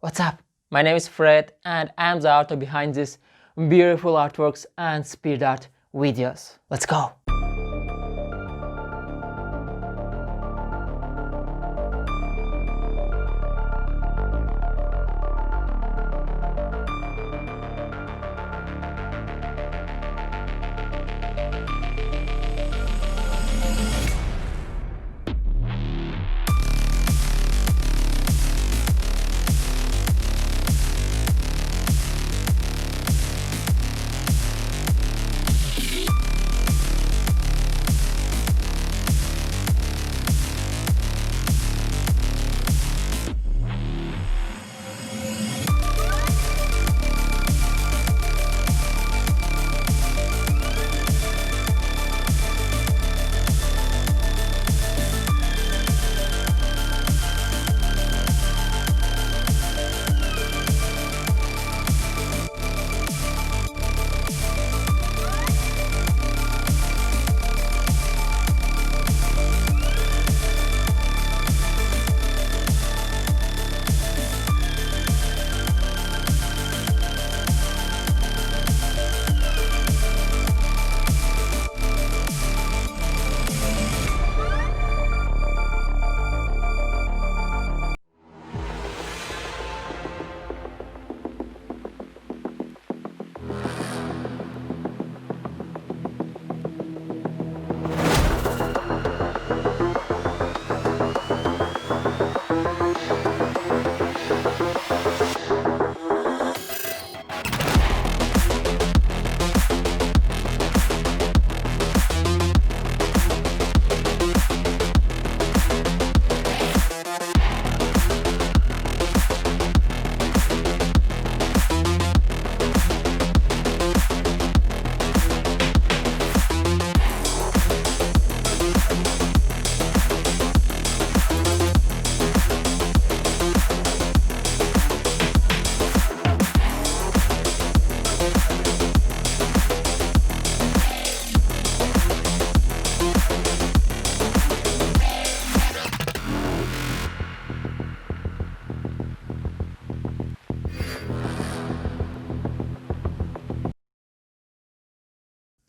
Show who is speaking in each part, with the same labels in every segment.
Speaker 1: What's up? My name is Fred and I'm the author behind these beautiful artworks and speed art videos. Let's go!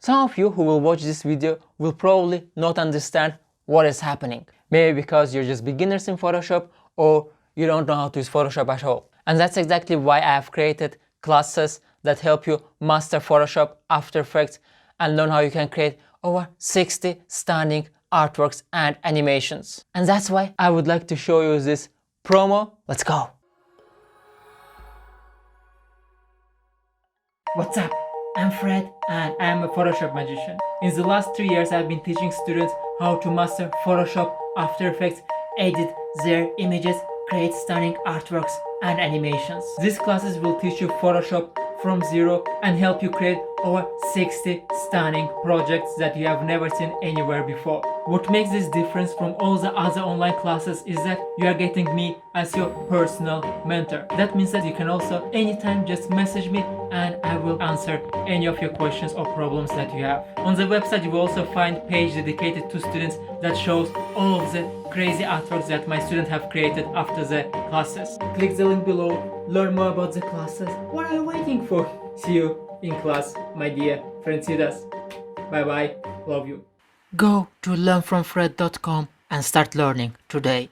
Speaker 1: Some of you who will watch this video will probably not understand what is happening. Maybe because you're just beginners in Photoshop or you don't know how to use Photoshop at all. And that's exactly why I have created classes that help you master Photoshop, After Effects, and learn how you can create over 60 stunning artworks and animations. And that's why I would like to show you this promo. Let's go! What's up? I'm Fred and I'm a Photoshop magician. In the last 3 years I've been teaching students how to master Photoshop, After Effects, edit their images, create stunning artworks and animations. These classes will teach you Photoshop from zero and help you create over 60 stunning projects that you have never seen anywhere before. What makes this difference from all the other online classes is that you are getting me as your personal mentor. That means that you can also anytime just message me and I will answer any of your questions or problems that you have. On the website you will also find a page dedicated to students that shows all of the crazy artworks that my students have created after the classes. Click the link below, learn more about the classes. What are you waiting for? See you in class, my dear friendsitas. Bye bye, love you. Go to learnfromfred.com and start learning today.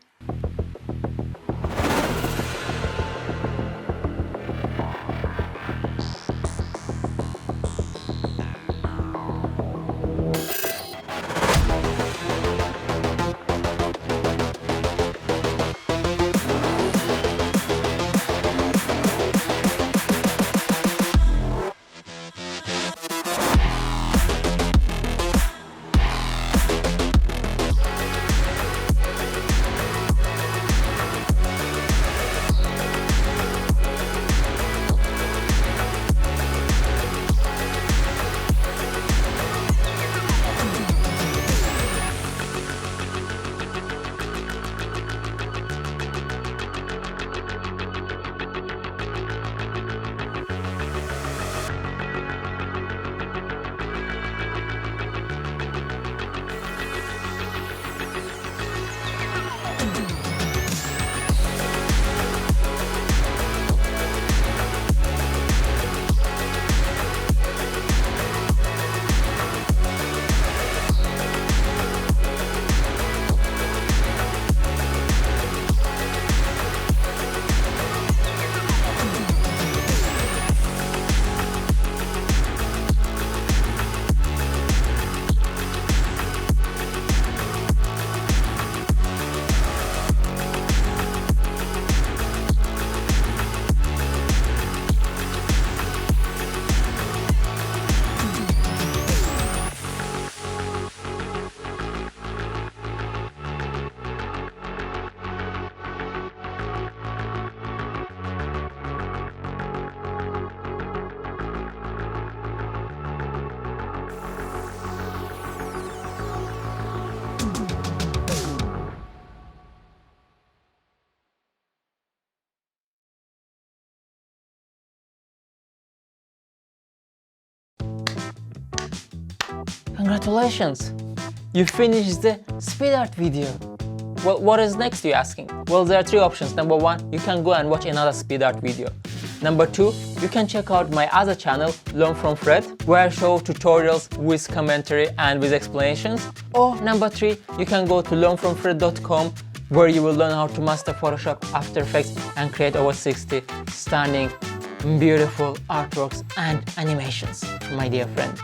Speaker 2: Congratulations! You finished the speed art video. Well, what is next, you asking? Well, there are three options. Number one, you can go and watch another speed art video. Number two, you can check out my other channel, Learn from Fred, where I show tutorials with commentary and with explanations. Or number three, you can go to learnfromfred.com, where you will learn how to master Photoshop, After Effects, and create over 60 stunning, beautiful artworks and animations, my dear friend.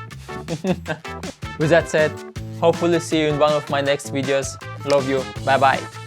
Speaker 2: With that said, hopefully see you in one of my next videos. Love you. Bye bye.